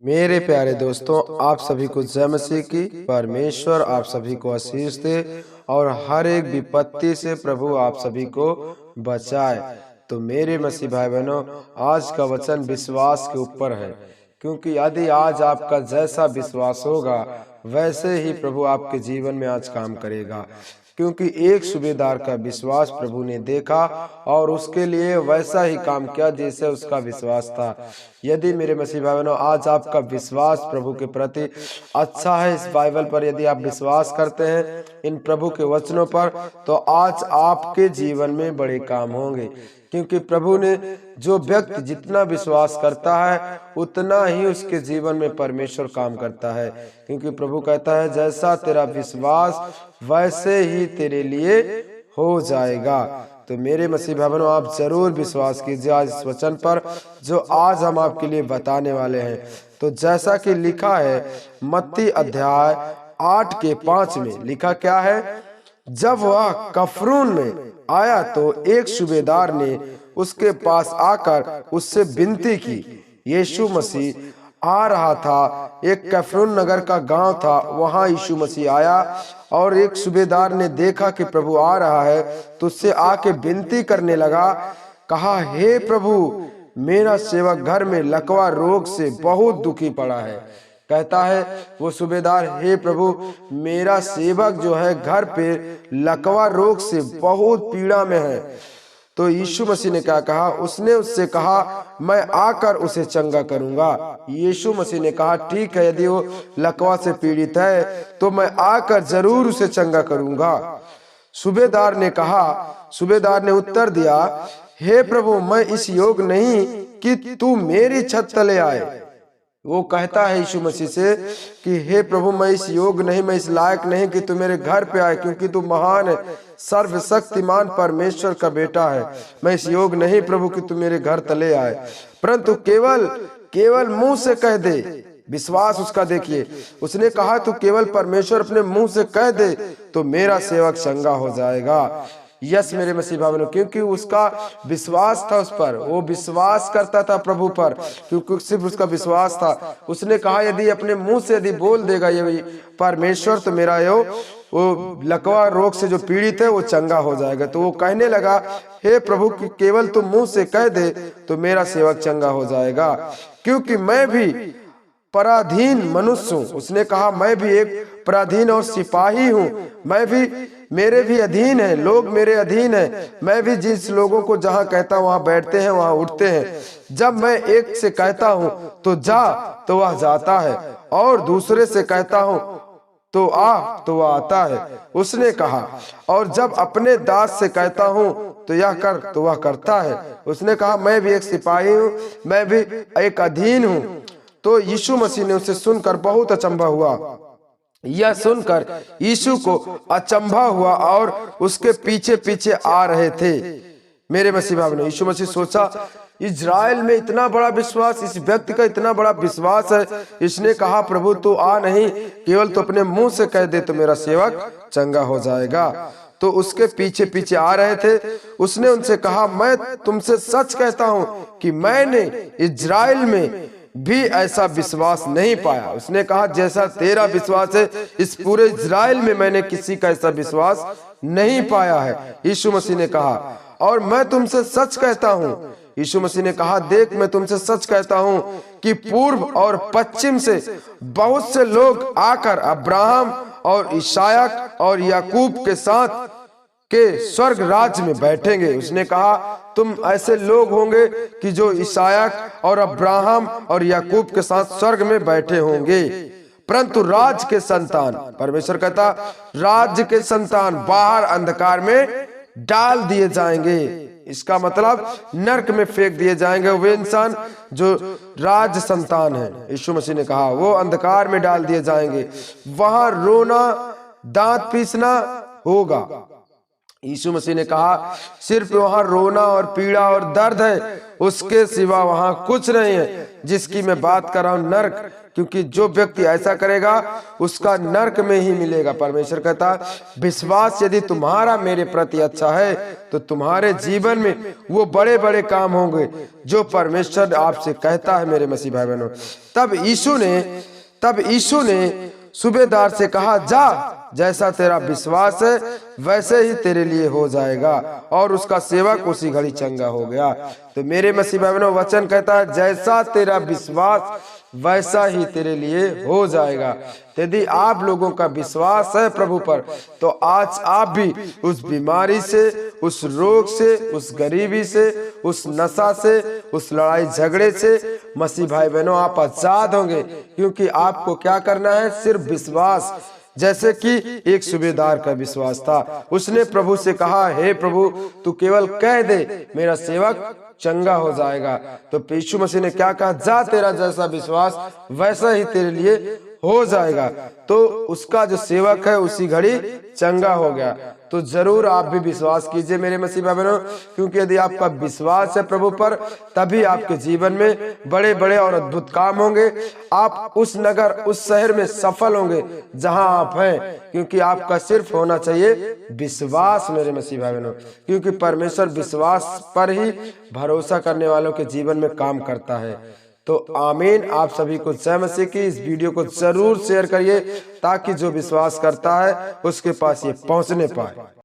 मेरे प्यारे दोस्तों, आप सभी को जय मसीह की। परमेश्वर आप सभी को आशीष दे और हर एक विपत्ति से प्रभु आप सभी को बचाए। तो मेरे मसीह भाई बहनों, आज का वचन विश्वास के ऊपर है, क्योंकि यदि आज आपका जैसा विश्वास होगा वैसे ही प्रभु आपके जीवन में आज काम करेगा। क्योंकि एक सूबेदार का विश्वास प्रभु ने देखा और उसके लिए वैसा ही काम किया जैसे उसका विश्वास था। यदि मेरे मसीह भाई बहनों आज आपका विश्वास प्रभु के प्रति अच्छा है, इस बाइबल पर यदि आप विश्वास करते हैं, इन प्रभु के वचनों पर, तो आज आपके जीवन में बड़े काम होंगे। क्योंकि प्रभु ने जो व्यक्ति जितना विश्वास करता है उतना ही उसके जीवन में परमेश्वर काम करता है। क्योंकि प्रभु कहता है जैसा तेरा विश्वास वैसे ही तेरे लिए हो जाएगा। तो मेरे मसीह भाई बहनों, आप जरूर विश्वास कीजिए आज इस वचन पर जो आज हम आपके लिए बताने वाले हैं। तो जैसा कि लिखा है मत्ती अध्याय 8 के 5 में लिखा क्या है, जब वह कफरून में आया तो एक सूबेदार ने उसके पास आकर उससे विनती की। यीशु मसीह आ रहा था, एक कफरून नगर का गांव था, वहां यीशु मसीह आया और एक सूबेदार ने देखा कि प्रभु आ रहा है तो उससे आके विनती करने लगा। कहा, हे प्रभु, मेरा सेवक घर में लकवा रोग से बहुत दुखी पड़ा है। कहता है वो सूबेदार, हे प्रभु, मेरा सेवक जो है घर पे लकवा रोग से बहुत पीड़ा में है। तो यीशु मसीह ने क्या कहा, उसने उससे कहा, मैं आकर उसे चंगा करूंगा। यीशु मसीह ने कहा, ठीक है, यदि वो लकवा से पीड़ित है तो मैं आकर जरूर उसे चंगा करूंगा। सूबेदार ने उत्तर दिया, हे प्रभु, मैं इस योग नहीं कि तू मेरी छत तले आए। वो कहता है यीशु मसीह से कि हे प्रभु, मैं इस योग नहीं, मैं इस लायक नहीं कि तू मेरे घर पे आए, क्योंकि तू महान है, सर्वशक्तिमान परमेश्वर का बेटा है। मैं इस योग नहीं प्रभु कि तू मेरे घर तले आए, परंतु केवल मुंह से कह दे। विश्वास उसका देखिए, उसने कहा तू केवल परमेश्वर अपने मुंह से कह दे तो मेरा सेवक चंगा हो जाएगा। यस मेरे मसीह भाई बहनों, क्योंकि उसका विश्वास था उस पर, वो विश्वास करता था प्रभु पर, क्योंकि सिर्फ उसका विश्वास था। उसने कहा यदि अपने मुंह से यदि बोल देगा ये परमेश्वर, तो मेरा वो लकवा रोग से जो पीड़ित है वो चंगा हो जाएगा। तो वो कहने लगा, हे प्रभु, कि केवल तुम मुंह से कह दे तो मेरा सेवक चंगा हो जाएगा, क्योंकि मैं भी पराधीन मनुष्य हूँ। उसने कहा, मैं भी एक पराधीन और सिपाही हूँ, मेरे भी अधीन है, लोग मेरे अधीन है। मैं भी जिस लोगों को जहाँ कहता हूँ वहाँ बैठते हैं, वहाँ उठते हैं। जब मैं एक से कहता हूँ तो जा तो वह जाता है, और दूसरे से कहता हूँ तो आ तो वह आता है। उसने कहा, और जब अपने दास से कहता हूँ तो यह कर तो वह करता है। उसने कहा, मैं भी एक सिपाही हूँ, मैं भी एक अधीन हूँ। तो यीशु मसीह ने उसे सुनकर बहुत अचंभा हुआ। यह सुनकर यीशु को अचंभा हुआ और उसके पीछे पीछे आ रहे थे। मेरे मसीह भाई ने यीशु मसीह सोचा, इजराइल में इतना बड़ा विश्वास, इस व्यक्ति का इतना बड़ा विश्वास है। इसने कहा, प्रभु तू आ नहीं, केवल तो अपने मुंह से कह दे तो मेरा सेवक चंगा हो जाएगा। तो उसके पीछे पीछे आ रहे थे। उसने उनसे कहा, मैं तुमसे सच कहता हूँ कि मैंने इजराइल में भी ऐसा विश्वास नहीं पाया। उसने कहा, जैसा तेरा विश्वास है, इस पूरे इजराइल में मैंने किसी का ऐसा विश्वास नहीं पाया है। यीशु मसीह ने कहा, और मैं तुमसे सच कहता हूँ। यीशु मसीह ने कहा, देख, मैं तुमसे सच कहता हूँ कि पूर्व और पश्चिम से बहुत से लोग आकर अब्राहम और इसहाक और याकूब के साथ के स्वर्ग राज्य में बैठेंगे। उसने कहा, तुम ऐसे लोग होंगे कि जो इसहाक और अब्राहम और याकूब के साथ स्वर्ग में बैठे होंगे, परंतु राज के संतान, परमेश्वर कहता, राज्य के संतान बाहर अंधकार में डाल दिए जाएंगे। इसका मतलब नरक में फेंक दिए जाएंगे वे इंसान जो राज संतान है। यीशु मसीह ने कहा, वो अंधकार में डाल दिए जाएंगे, वहां रोना दांत पीसना होगा। यीशु मसीह ने कहा, सिर्फ वहां रोना और पीड़ा और दर्द है, उसके सिवा वहां कुछ नहीं है। जिसकी मैं बात कर रहा हूँ, नर्क, क्योंकि जो व्यक्ति ऐसा करेगा उसका नर्क में ही मिलेगा। परमेश्वर कहता विश्वास यदि तुम्हारा मेरे प्रति अच्छा है तो तुम्हारे जीवन में वो बड़े बड़े काम होंगे जो परमेश्वर आपसे कहता है। मेरे मसीह भाई बहनों, तब यीशु ने सूबेदार से कहा, जा, जैसा तेरा विश्वास है वैसे ही तेरे लिए हो जाएगा, और उसका सेवक उसी घड़ी चंगा हो गया। तो मेरे मसीह भाई बहनों, वचन कहता है जैसा तेरा विश्वास वैसा ही तेरे लिए हो जाएगा। यदि आप लोगों का विश्वास है प्रभु पर, तो आज आप भी उस बीमारी से, उस रोग से, उस गरीबी से, उस नशा से, उस लड़ाई झगड़े से मसीह भाई बहनों आप आजाद होंगे। क्योंकि आपको क्या करना है? सिर्फ विश्वास। जैसे कि एक सूबेदार का विश्वास था, उसने प्रभु से कहा, हे प्रभु, तू केवल कह दे, मेरा सेवक चंगा हो जाएगा। तो यीशु मसीह ने क्या कहा? जा, तेरा जैसा विश्वास वैसा ही तेरे लिए हो जाएगा। तो उसका जो सेवक है उसी घड़ी चंगा हो गया। तो जरूर आप भी विश्वास कीजिए मेरे मसीह भाई बहनों, क्योंकि यदि आपका विश्वास है प्रभु पर, तभी आपके जीवन में बड़े बड़े और अद्भुत काम होंगे। आप उस नगर, उस शहर में सफल होंगे जहां आप हैं, क्योंकि आपका सिर्फ होना चाहिए विश्वास मेरे मसीह भाई बहनों। क्योंकि परमेश्वर विश्वास पर ही भरोसा करने वालों के जीवन में काम करता है। तो आमीन। आप सभी को जय मसीह की। इस वीडियो को जरूर शेयर करिए ताकि जो विश्वास करता है उसके पास ये पहुंचने पाए।